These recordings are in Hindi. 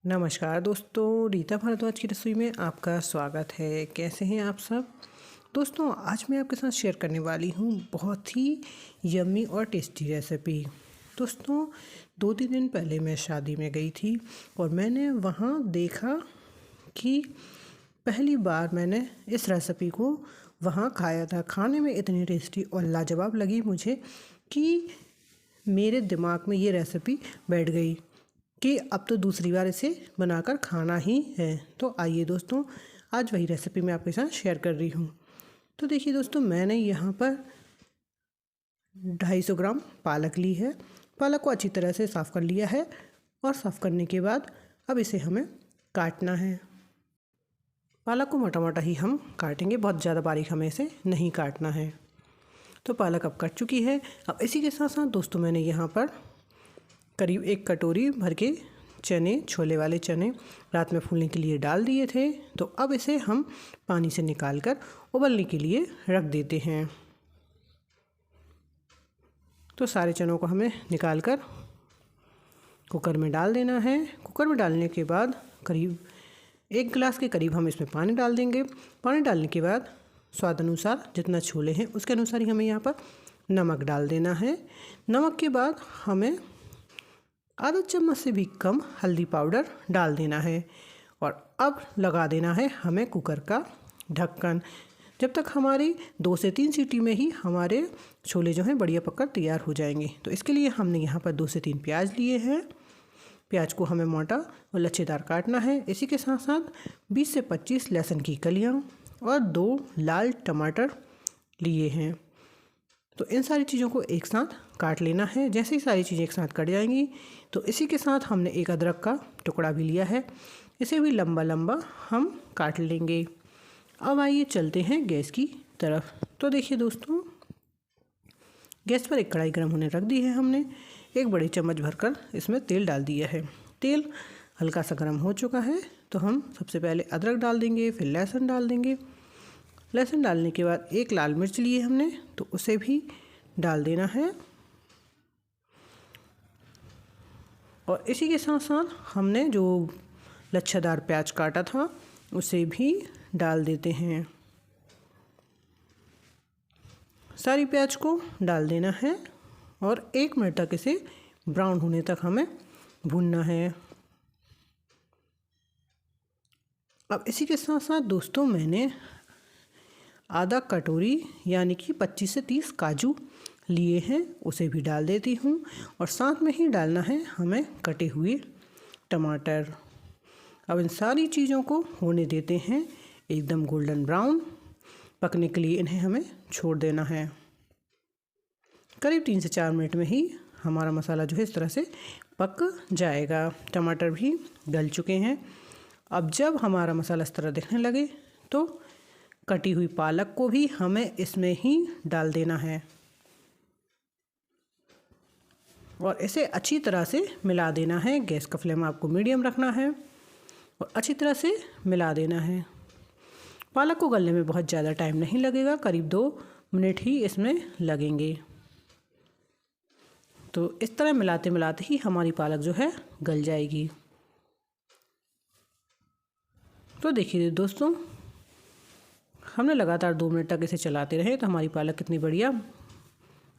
नमस्कार दोस्तों, रीता भारद्वाज की रसोई में आपका स्वागत है। कैसे हैं आप सब दोस्तों? आज मैं आपके साथ शेयर करने वाली हूँ बहुत ही यम्मी और टेस्टी रेसिपी। दोस्तों, 2-3 दिन पहले मैं शादी में गई थी और मैंने वहाँ देखा कि पहली बार मैंने इस रेसिपी को वहाँ खाया था। खाने में इतनी टेस्टी और लाजवाब लगी मुझे कि मेरे दिमाग में ये रेसिपी बैठ गई कि अब तो दूसरी बार इसे बनाकर खाना ही है। तो आइए दोस्तों, आज वही रेसिपी मैं आपके साथ शेयर कर रही हूँ। तो देखिए दोस्तों, मैंने यहाँ पर 250 ग्राम पालक ली है। पालक को अच्छी तरह से साफ़ कर लिया है और साफ़ करने के बाद अब इसे हमें काटना है। पालक को मोटा मोटा ही हम काटेंगे, बहुत ज़्यादा बारीक हमें इसे नहीं काटना है। तो पालक अब कट चुकी है। अब इसी के साथ साथ दोस्तों मैंने यहाँ पर करीब 1 कटोरी भर के चने, छोले वाले चने रात में फूलने के लिए डाल दिए थे। तो अब इसे हम पानी से निकाल कर उबलने के लिए रख देते हैं। तो सारे चनों को हमें निकाल कर कुकर में डाल देना है। कुकर में डालने के बाद करीब 1 गिलास के करीब हम इसमें पानी डाल देंगे। पानी डालने के बाद स्वाद अनुसार जितना छोले हैं उसके अनुसार ही हमें यहाँ पर नमक डाल देना है। नमक के बाद हमें आधा चम्मच से भी कम हल्दी पाउडर डाल देना है और अब लगा देना है हमें कुकर का ढक्कन। जब तक हमारी 2 से 3 सीटी में ही हमारे छोले जो हैं बढ़िया पककर तैयार हो जाएंगे। तो इसके लिए हमने यहाँ पर 2 से 3 प्याज लिए हैं। प्याज को हमें मोटा और लच्छेदार काटना है। इसी के साथ साथ 20 से 25 लहसुन की कलियाँ और 2 लाल टमाटर लिए हैं। तो इन सारी चीज़ों को एक साथ काट लेना है। जैसे ही सारी चीज़ें एक साथ कट जाएंगी तो इसी के साथ हमने एक अदरक का टुकड़ा भी लिया है। इसे भी लंबा लंबा हम काट लेंगे। अब आइए चलते हैं गैस की तरफ। तो देखिए दोस्तों, गैस पर एक कढ़ाई गर्म होने रख दी है हमने। 1 बड़ी चम्मच भरकर इसमें तेल डाल दिया है। तेल हल्का सा गर्म हो चुका है तो हम सबसे पहले अदरक डाल देंगे, फिर लहसुन डाल देंगे। लहसुन डालने के बाद 1 लाल मिर्च लिए हमने तो उसे भी डाल देना है और इसी के साथ साथ हमने जो लच्छेदार प्याज काटा था उसे भी डाल देते हैं। सारी प्याज को डाल देना है और 1 मिनट तक इसे ब्राउन होने तक हमें भूनना है। अब इसी के साथ साथ दोस्तों मैंने आधा कटोरी यानी कि 25 से 30 काजू लिए हैं, उसे भी डाल देती हूँ और साथ में ही डालना है हमें कटे हुए टमाटर। अब इन सारी चीज़ों को होने देते हैं एकदम गोल्डन ब्राउन। पकने के लिए इन्हें हमें छोड़ देना है। करीब 3 से 4 मिनट में ही हमारा मसाला जो है इस तरह से पक जाएगा। टमाटर भी गल चुके हैं। अब जब हमारा मसाला इस तरह दिखने लगे तो कटी हुई पालक को भी हमें इसमें ही डाल देना है और इसे अच्छी तरह से मिला देना है। गैस का फ्लेम आपको मीडियम रखना है और अच्छी तरह से मिला देना है। पालक को गलने में बहुत ज़्यादा टाइम नहीं लगेगा, करीब 2 मिनट ही इसमें लगेंगे। तो इस तरह मिलाते मिलाते ही हमारी पालक जो है गल जाएगी। तो देखिए दोस्तों, हमने लगातार 2 मिनट तक इसे चलाते रहे तो हमारी पालक कितनी बढ़िया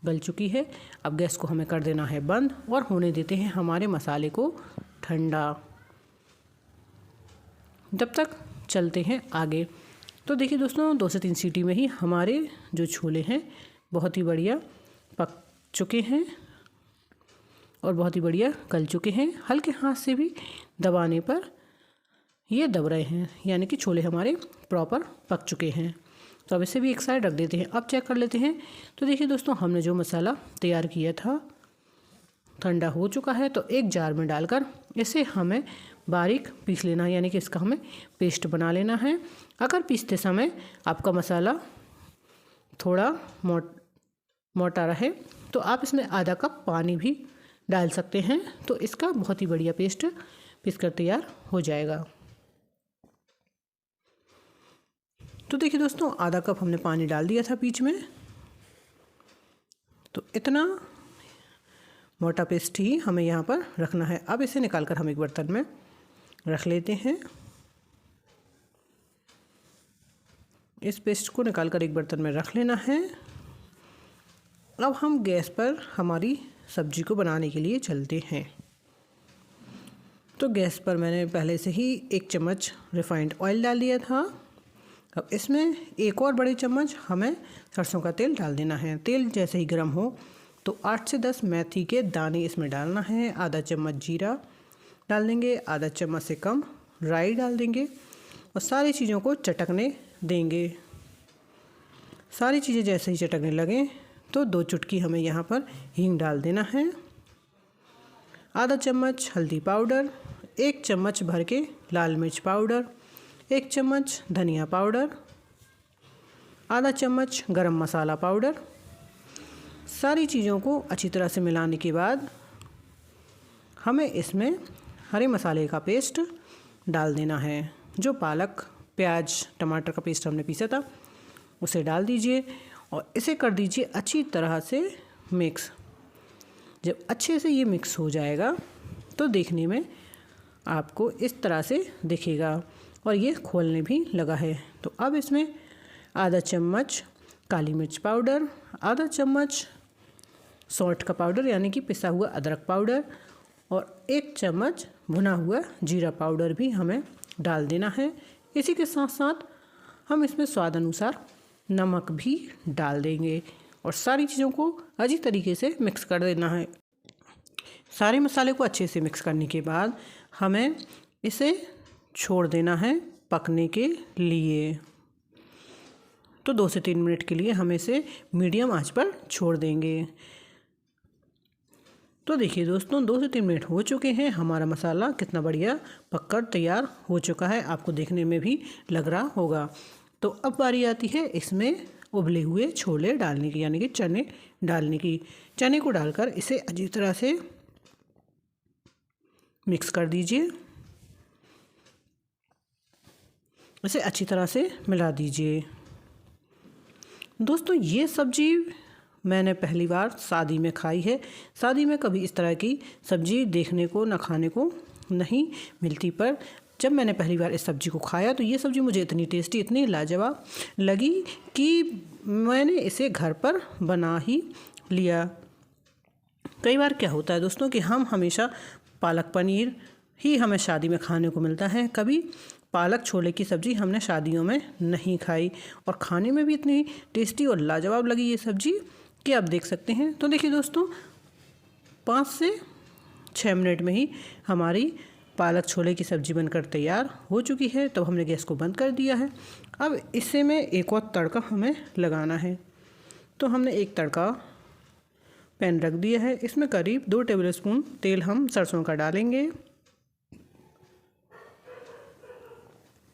गल चुकी है। अब गैस को हमें कर देना है बंद और होने देते हैं हमारे मसाले को ठंडा। जब तक चलते हैं आगे। तो देखिए दोस्तों, 2 से 3 सीटी में ही हमारे जो छोले हैं बहुत ही बढ़िया पक चुके हैं और बहुत ही बढ़िया गल चुके हैं। हल्के हाथ से भी दबाने पर ये दब रहे हैं, यानी कि छोले हमारे प्रॉपर पक चुके हैं। तो अब इसे भी एक साइड रख देते हैं। अब चेक कर लेते हैं। तो देखिए दोस्तों, हमने जो मसाला तैयार किया था ठंडा हो चुका है। तो एक जार में डालकर इसे हमें बारीक पीस लेना है, यानी कि इसका हमें पेस्ट बना लेना है। अगर पीसते समय आपका मसाला थोड़ा मोटा रहे तो आप इसमें आधा कप पानी भी डाल सकते हैं। तो इसका बहुत ही बढ़िया पेस्ट पीस कर तैयार हो जाएगा। तो देखिए दोस्तों, आधा कप हमने पानी डाल दिया था बीच में। तो इतना मोटा पेस्ट ही हमें यहाँ पर रखना है। अब इसे निकाल कर हम एक बर्तन में रख लेते हैं। इस पेस्ट को निकाल कर एक बर्तन में रख लेना है। अब हम गैस पर हमारी सब्जी को बनाने के लिए चलते हैं। तो गैस पर मैंने पहले से ही 1 चम्मच रिफाइंड ऑयल डाल दिया था। अब इसमें एक और बड़े चम्मच हमें सरसों का तेल डाल देना है। तेल जैसे ही गर्म हो तो 8 से 10 मेथी के दाने इसमें डालना है। आधा चम्मच जीरा डाल देंगे, आधा चम्मच से कम राई डाल देंगे और सारी चीज़ों को चटकने देंगे। सारी चीज़ें जैसे ही चटकने लगें तो 2 चुटकी हमें यहाँ पर हींग डाल देना है। आधा चम्मच हल्दी पाउडर, 1 चम्मच भर के लाल मिर्च पाउडर, 1 चम्मच धनिया पाउडर, आधा चम्मच गरम मसाला पाउडर। सारी चीज़ों को अच्छी तरह से मिलाने के बाद हमें इसमें हरे मसाले का पेस्ट डाल देना है। जो पालक, प्याज, टमाटर का पेस्ट हमने पीसा था उसे डाल दीजिए और इसे कर दीजिए अच्छी तरह से मिक्स। जब अच्छे से ये मिक्स हो जाएगा तो देखने में आपको इस तरह से दिखेगा और ये खोलने भी लगा है। तो अब इसमें आधा चम्मच काली मिर्च पाउडर, आधा चम्मच सौंठ का पाउडर यानी कि पिसा हुआ अदरक पाउडर और 1 चम्मच भुना हुआ जीरा पाउडर भी हमें डाल देना है। इसी के साथ साथ हम इसमें स्वाद अनुसार नमक भी डाल देंगे और सारी चीज़ों को अच्छी तरीके से मिक्स कर देना है। सारे मसाले को अच्छे से मिक्स करने के बाद हमें इसे छोड़ देना है पकने के लिए। तो 2 से 3 मिनट के लिए हम इसे मीडियम आंच पर छोड़ देंगे। तो देखिए दोस्तों 2 से 3 मिनट हो चुके हैं। हमारा मसाला कितना बढ़िया पककर तैयार हो चुका है, आपको देखने में भी लग रहा होगा। तो अब बारी आती है इसमें उबले हुए छोले डालने की यानी कि चने डालने की। चने को डालकर इसे अच्छी तरह से मिक्स कर दीजिए। इसे अच्छी तरह से मिला दीजिए। दोस्तों ये सब्ज़ी मैंने पहली बार शादी में खाई है। शादी में कभी इस तरह की सब्ज़ी देखने को न खाने को नहीं मिलती, पर जब मैंने पहली बार इस सब्ज़ी को खाया तो ये सब्ज़ी मुझे इतनी टेस्टी, इतनी लाजवाब लगी कि मैंने इसे घर पर बना ही लिया। कई बार क्या होता है दोस्तों कि हम हमेशा पालक पनीर ही हमें शादी में खाने को मिलता है, कभी पालक छोले की सब्ज़ी हमने शादियों में नहीं खाई और खाने में भी इतनी टेस्टी और लाजवाब लगी ये सब्ज़ी कि आप देख सकते हैं। तो देखिए दोस्तों 5 से 6 मिनट में ही हमारी पालक छोले की सब्ज़ी बनकर तैयार हो चुकी है। तब हमने गैस को बंद कर दिया है। अब इससे में एक और तड़का हमें लगाना है। तो हमने एक तड़का पैन रख दिया है। इसमें करीब 2 टेबलस्पून तेल हम सरसों का डालेंगे।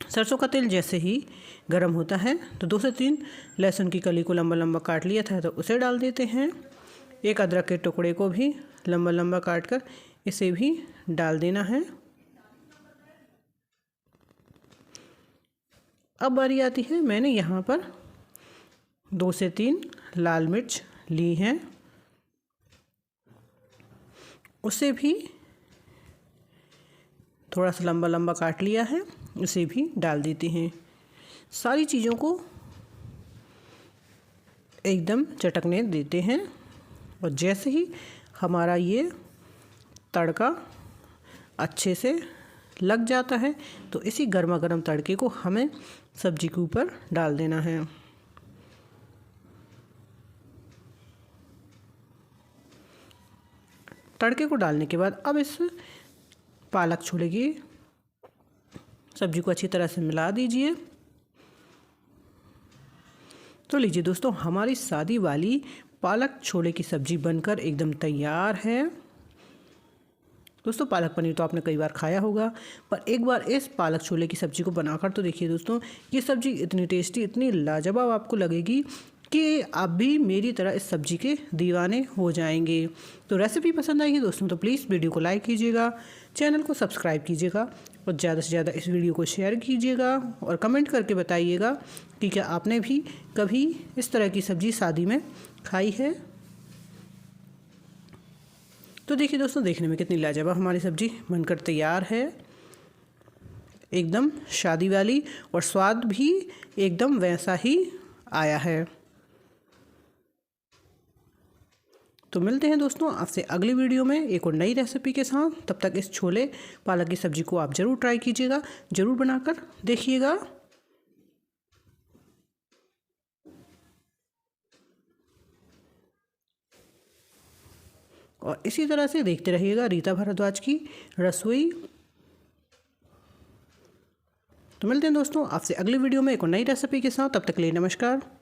सरसों का तेल जैसे ही गर्म होता है तो 2 से 3 लहसुन की कली को लंबा लंबा काट लिया था तो उसे डाल देते हैं। 1 अदरक के टुकड़े को भी लंबा लंबा काट कर इसे भी डाल देना है। अब बारी आती है, मैंने यहाँ पर 2 से 3 लाल मिर्च ली हैं, उसे भी थोड़ा सा लंबा लंबा काट लिया है, उसे भी डाल देते हैं। सारी चीज़ों को एकदम चटकने देते हैं और जैसे ही हमारा ये तड़का अच्छे से लग जाता है तो इसी गर्मा गर्म तड़के को हमें सब्जी के ऊपर डाल देना है। तड़के को डालने के बाद अब इस पालक छोले की सब्जी को अच्छी तरह से मिला दीजिए। तो लीजिए दोस्तों, हमारी शादी वाली पालक छोले की सब्जी बनकर एकदम तैयार है। दोस्तों पालक पनीर तो आपने कई बार खाया होगा, पर एक बार इस पालक छोले की सब्ज़ी को बनाकर तो देखिए दोस्तों, ये सब्ज़ी इतनी टेस्टी, इतनी लाजवाब आपको लगेगी कि आप भी मेरी तरह इस सब्ज़ी के दीवाने हो जाएंगे। तो रेसिपी पसंद आएगी दोस्तों तो प्लीज़ वीडियो को लाइक कीजिएगा, चैनल को सब्सक्राइब कीजिएगा और ज़्यादा से ज़्यादा इस वीडियो को शेयर कीजिएगा और कमेंट करके बताइएगा कि क्या आपने भी कभी इस तरह की सब्ज़ी शादी में खाई है। तो देखिए दोस्तों, देखने में कितनी लाजवाब हमारी सब्ज़ी बनकर तैयार है। एकदम शादी वाली और स्वाद भी एकदम वैसा ही आया है। तो मिलते हैं दोस्तों आपसे अगली वीडियो में एक और नई रेसिपी के साथ। तब तक इस छोले पालक की सब्ज़ी को आप ज़रूर ट्राई कीजिएगा, ज़रूर बनाकर देखिएगा। और इसी तरह से देखते रहिएगा रीता भारद्वाज की रसोई। तो मिलते हैं दोस्तों आपसे अगली वीडियो में एक और नई रेसिपी के साथ। तब तक के लिए नमस्कार।